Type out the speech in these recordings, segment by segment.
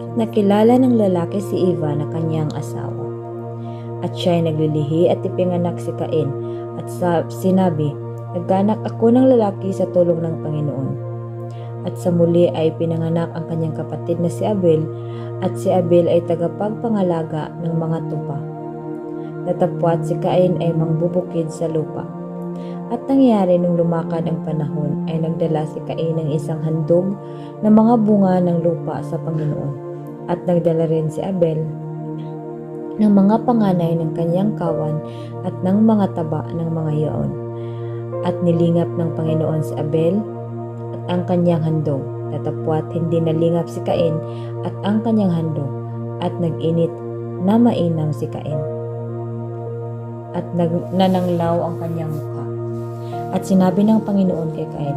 At nakilala ng lalaki si Eva na kanyang asawa. At siya ay naglilihi at ipinganak si Cain. At sinabi, nagkaanak ako ng lalaki sa tulong ng Panginoon. At sa muli ay pinanganak ang kanyang kapatid na si Abel, at si Abel ay tagapagpangalaga ng mga tupa. Natapwat si Cain ay mangbubukid sa lupa. At nangyari nung lumakad ang panahon ay nagdala si Cain ng isang handog na mga bunga ng lupa sa Panginoon. At nagdala rin si Abel ng mga panganay ng kanyang kawan at ng mga taba ng mga yaon. At nilingap ng Panginoon si Abel at ang kanyang handog. Tatapwat hindi nalingap si Cain at ang kanyang handog, at nag-init na mainam si Cain at nananglaw ang kanyang mukha. At sinabi ng Panginoon kay Cain,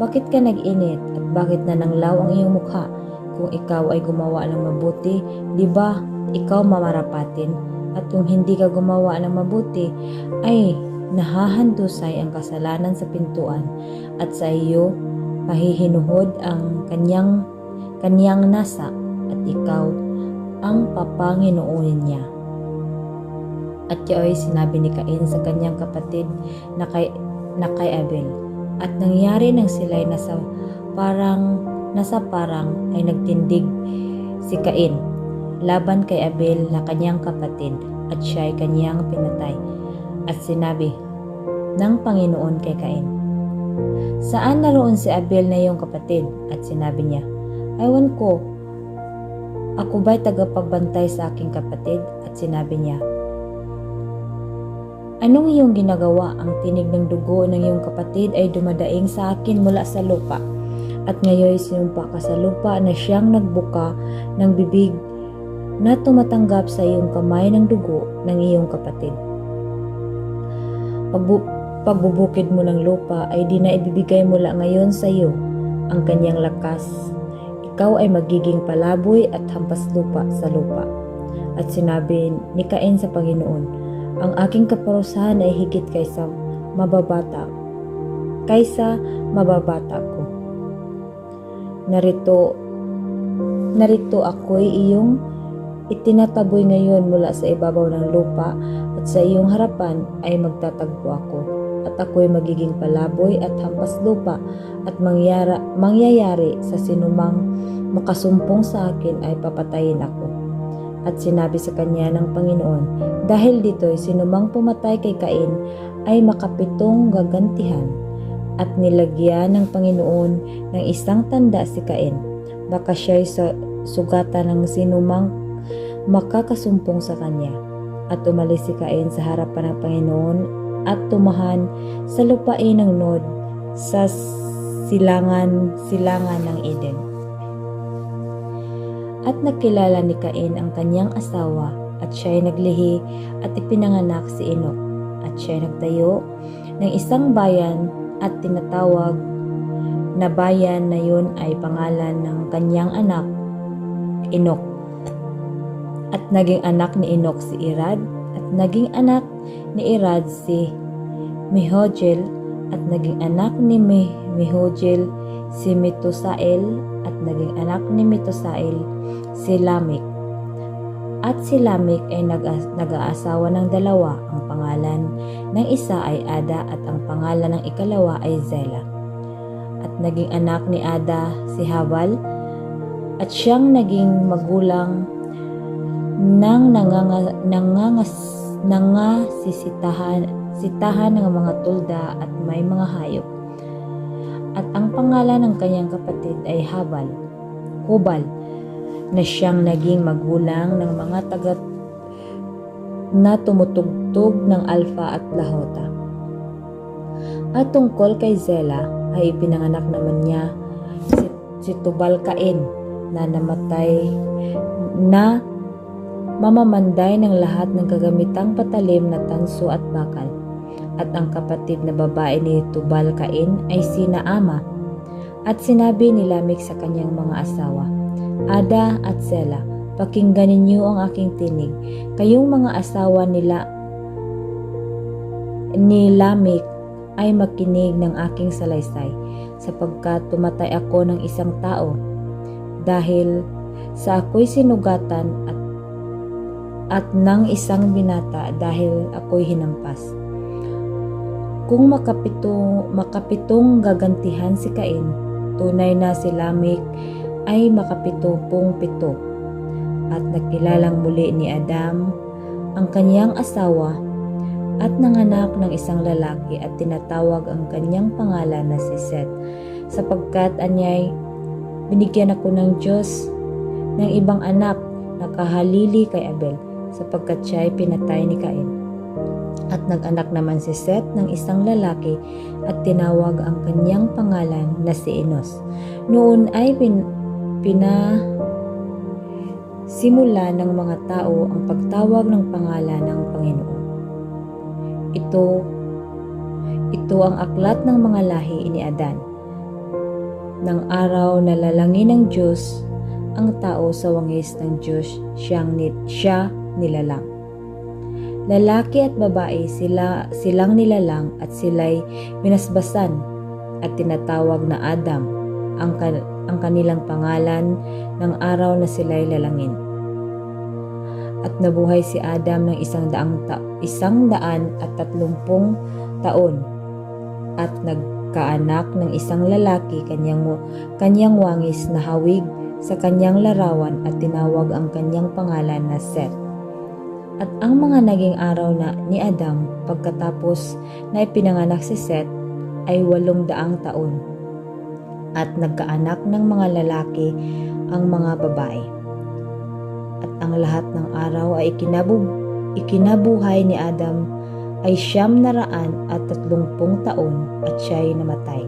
bakit ka nag-init at bakit nananglaw ang iyong mukha? Kung ikaw ay gumawa ng mabuti, di ba ikaw mamarapatin? At kung hindi ka gumawa ng mabuti, ay nahahandusay ang kasalanan sa pintuan, at sa iyo pahihinuhod ang kanyang nasa, at ikaw ang papanginoonin niya. At yaoy sinabi ni Cain sa kanyang kapatid na kay Abel. At nangyari nang sila'y nasa parang ay nagtindig si Cain laban kay Abel na kanyang kapatid, at siya ay kanyang pinatay. At sinabi ng Panginoon kay Cain, saan naroon si Abel na iyong kapatid? At sinabi niya, ewan ko, ako ba'y tagapagbantay sa aking kapatid? At sinabi niya, anong iyong ginagawa? Ang tinig ng dugo ng iyong kapatid ay dumadaing sa akin mula sa lupa. At ngayon sinumpa ka sa lupa na siyang nagbuka ng bibig na tumatanggap sa iyong kamay ng dugo ng iyong kapatid. Pagbubukid mo ng lupa ay di na ibibigay mula ngayon sa iyo ang kanyang lakas. Ikaw ay magiging palaboy at hampas lupa sa lupa. At sinabi ni Cain sa Panginoon, ang aking kaparusahan ay higit kaysa mababata ko. Narito ako'y iyong itinataboy ngayon mula sa ibabaw ng lupa, at sa iyong harapan ay magtatagpo ako, at ako'y magiging palaboy at hampas lupa, at mangyayari sa sinumang makasumpong sa akin ay papatayin ako. At sinabi sa kanya ng Panginoon, dahil dito'y sinumang pumatay kay Cain ay makapitong gagantihan. At nilagyan ng Panginoon ng isang tanda si Cain, baka siya'y sugatan ng sinumang makakasumpong sa kanya. At umalis si Cain sa harapan ng Panginoon at tumahan sa lupain ng Nod sa silangan ng Eden. At nakilala ni Cain ang kanyang asawa, at siya'y naglihi at ipinanganak si Enoch. At siya'y nagtayo ng isang bayan, at tinatawag na bayan na yun ay pangalan ng kanyang anak, Enoch. At naging anak ni Enoch si Irad, at naging anak ni Irad si Mehujael, at naging anak ni Mehujael si Metusael, at naging anak ni Metusael si Lamech. At si Lamech ay nag-aasawa ng dalawa. Ang pangalan ng isa ay Ada, at ang pangalan ng ikalawa ay Zela. At naging anak ni Ada si Habal, at siyang naging magulang ng nangasisitahan ng mga tulda at may mga hayop. At ang pangalan ng kanyang kapatid ay Hubal, na siyang naging magulang ng mga na tumutugtog ng Alpha at Lahota. At tungkol kay Zela ay ipinanganak naman niya si Tubal-Cain na namatay na mamamanday ng lahat ng kagamitang patalim na tanso at bakal. At ang kapatid na babae ni Tubal-Cain ay si Naama. At sinabi ni Lamech sa kanyang mga asawa, Ada at Zela, pakinggan ninyo ang aking tinig. Kayong mga asawa ni Lamech ay makinig ng aking salaysay, sapagkat tumatay ako ng isang tao dahil sa ako'y sinugatan at ng isang binata dahil ako'y hinampas. Kung makapitong gagantihan si Cain, tunay na si Lamech ay makapitumpung-pito. At nakilalang muli ni Adam ang kanyang asawa at nanganak ng isang lalaki at tinatawag ang kanyang pangalan na si Seth, sapagkat anyay binigyan ako ng Diyos ng ibang anak na kahalili kay Abel, sapagkat siya ay pinatay ni Cain. At nag-anak naman si Seth ng isang lalaki at tinawag ang kanyang pangalan na si Enos. Noon ay simula ng mga tao ang pagtawag ng pangalan ng Panginoon. Ito ang aklat ng mga lahi ni Adan. Nang araw na lalangin ng Diyos ang tao sa wangis ng Diyos, siya nilalang. Lalaki at babae silang nilalang at sila'y binasbasan at tinatawag na Adam ang kanilang pangalan ng araw na sila'y lalangin. At nabuhay si Adam ng 130 taon at nagkaanak ng isang lalaki, kanyang wangis na hawig sa kanyang larawan, at tinawag ang kanyang pangalan na Seth. At ang mga naging araw ni Adam pagkatapos na ipinanganak si Seth ay 800 taon, at nagkaanak ng mga lalaki ang mga babae. At ang lahat ng araw ay ikinabuhay ni Adam ay 930 taon at siya'y namatay.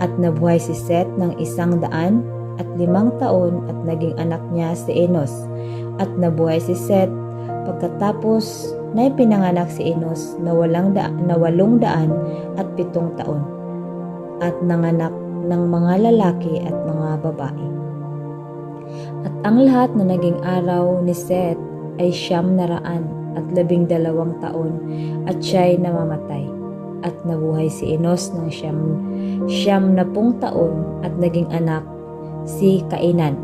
At nabuhay si Seth ng 105 taon at naging anak niya si Enos. At nabuhay si Seth pagkatapos na ipinanganak si Enos na 807 taon at nanganak ng mga lalaki at mga babae. At ang lahat na naging araw ni Seth ay 912 taon at siya'y namamatay. At nabuhay si Enos ng 90 taon at naging anak si Kainan.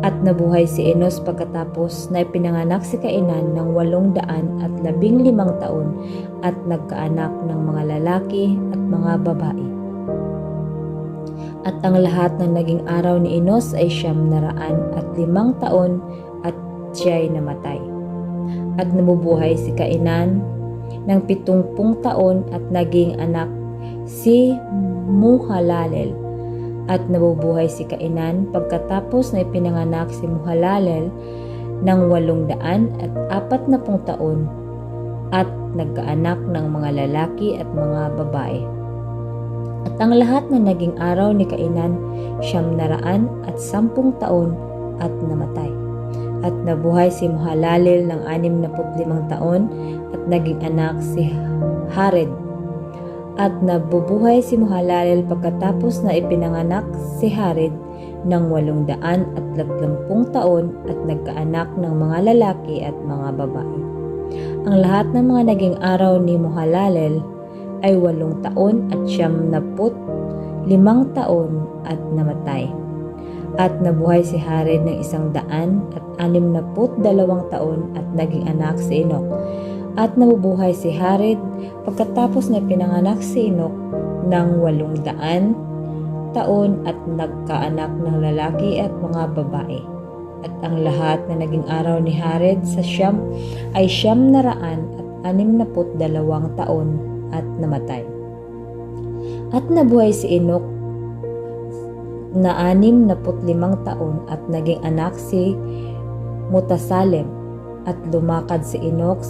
At nabuhay si Enos pagkatapos na ipinanganak si Kainan ng 815 taon at nagkaanak ng mga lalaki at mga babae. At ang lahat ng naging araw ni Enos ay 905 taon at siya'y namatay. At nabubuhay si Kainan ng 70 taon at naging anak si Muhalalel. At nabubuhay si Kainan pagkatapos na ipinanganak si Muhalalel ng 840 taon at nagkaanak ng mga lalaki at mga babae. At ang lahat na naging araw ni Kainan 910 taon at namatay. At nabuhay si Muhalalel ng 65 taon at naging anak si Hared. At nabubuhay si Muhalalel pagkatapos na ipinanganak si Hared ng 830 taon at nagkaanak ng mga lalaki at mga babae. Ang lahat ng mga naging araw ni Muhalalel ay 8 taon at 95 taon at namatay. At nabuhay si Hared ng 162 taon at naging anak si Enok. At nabubuhay si Hared pagkatapos na pinanganak si Enok ng 800 taon at nagkaanak ng lalaki at mga babae. At ang lahat na naging araw ni Hared sa Siyam ay 962 taon at namatay. At nabuhay si Enok na 65 taon at naging anak si Mutasalem. At lumakad si Enok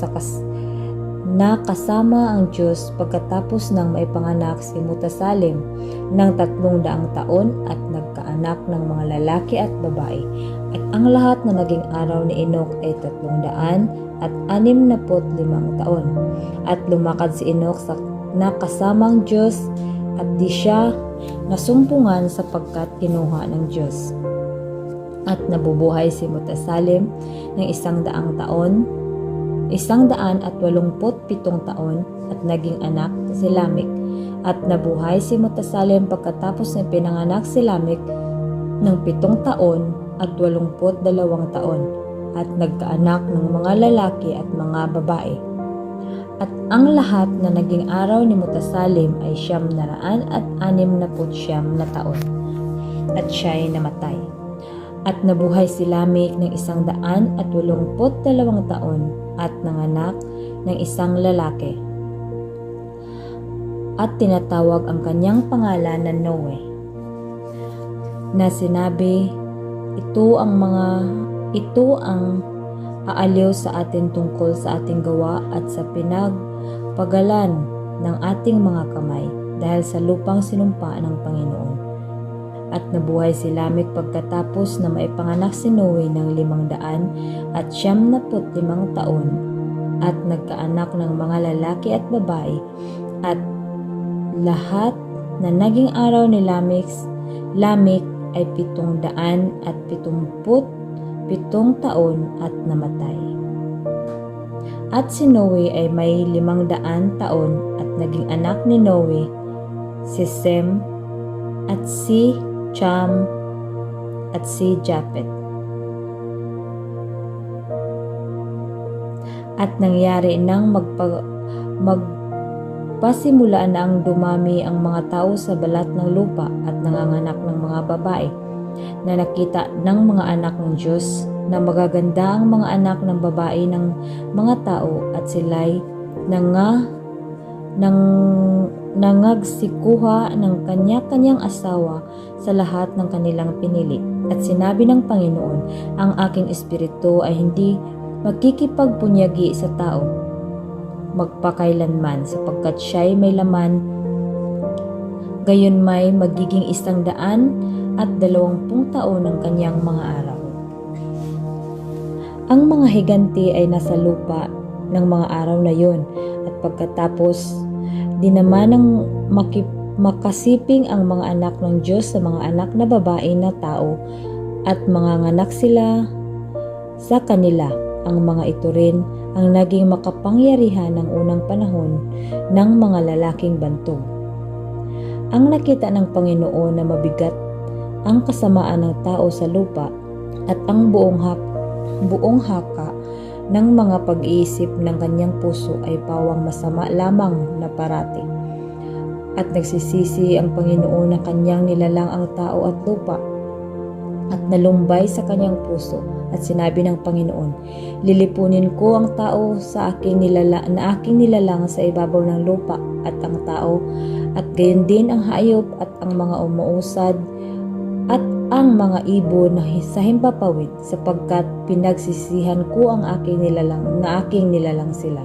na kasama ang Diyos pagkatapos ng maipanganak si Mutasalem ng 300 taon at nagkaanak ng mga lalaki at babae. At ang lahat na naging araw ni Enok ay 365 taon. At lumakad si Enok na kasama ang Diyos at di siya nasumpungan sapagkat kinuha ng Diyos. At nabubuhay si Mutasalem ng 100 taon, 187 taon at naging anak si Lamech. At nabuhay si Mutasalem pagkatapos na pinanganak si Lamech ng 7 taon at 82 taon at nagkaanak ng mga lalaki at mga babae. At ang lahat na naging araw ni Mutasalim ay 969 na taon. At siya'y namatay. At nabuhay si Lamech ng 182 taon at nanganak ng isang lalaki. At tinatawag ang kanyang pangalan na Noe, na sinabi, ito ang aaliw sa atin tungkol sa ating gawa at sa pinagpagalan ng ating mga kamay dahil sa lupang sinumpa ng Panginoon. At nabuhay si Lamech pagkatapos na maipanganak si Noe ng 575 taon at nagkaanak ng mga lalaki at babae. At lahat na naging araw ni Lamech ay 777 taon at namatay. At si Noe ay may 500 taon at naging anak ni Noe si Sem at si Cham at si Japhet. At nangyari nang magpasimula na ang dumami ang mga tao sa balat ng lupa at nanganganak ng mga babae na nakita ng mga anak ng Diyos na magaganda ang mga anak ng babae ng mga tao at sila'y nangagsikuha ng kanya-kanyang asawa sa lahat ng kanilang pinili. At sinabi ng Panginoon, ang aking espiritu ay hindi magkikipagpunyagi sa tao magpakailanman sapagkat siya'y may laman, gayon may magiging 120 taon ng kanyang mga araw. Ang mga higanti ay nasa lupa ng mga araw na yun at pagkatapos di naman ng makasiping ang mga anak ng Diyos sa mga anak na babae na tao at manganganak sila sa kanila. Ang mga ito rin ang naging makapangyarihan ng unang panahon ng mga lalaking bantog. Ang nakita ng Panginoon na mabigat ang kasamaan ng tao sa lupa at ang buong haka ng mga pag-iisip ng kanyang puso ay pawang masama lamang na parati. At nagsisisi ang Panginoon na kanyang nilalang ang tao at lupa at nalumbay sa kanyang puso. At sinabi ng Panginoon, lilipunin ko ang tao sa aking nilalang sa ibabaw ng lupa at ang tao at gayon din ang hayop at ang mga umuusad at ang mga ibon na sa himpapawid sapagkat pinagsisihan ko ang aking nilalang sila.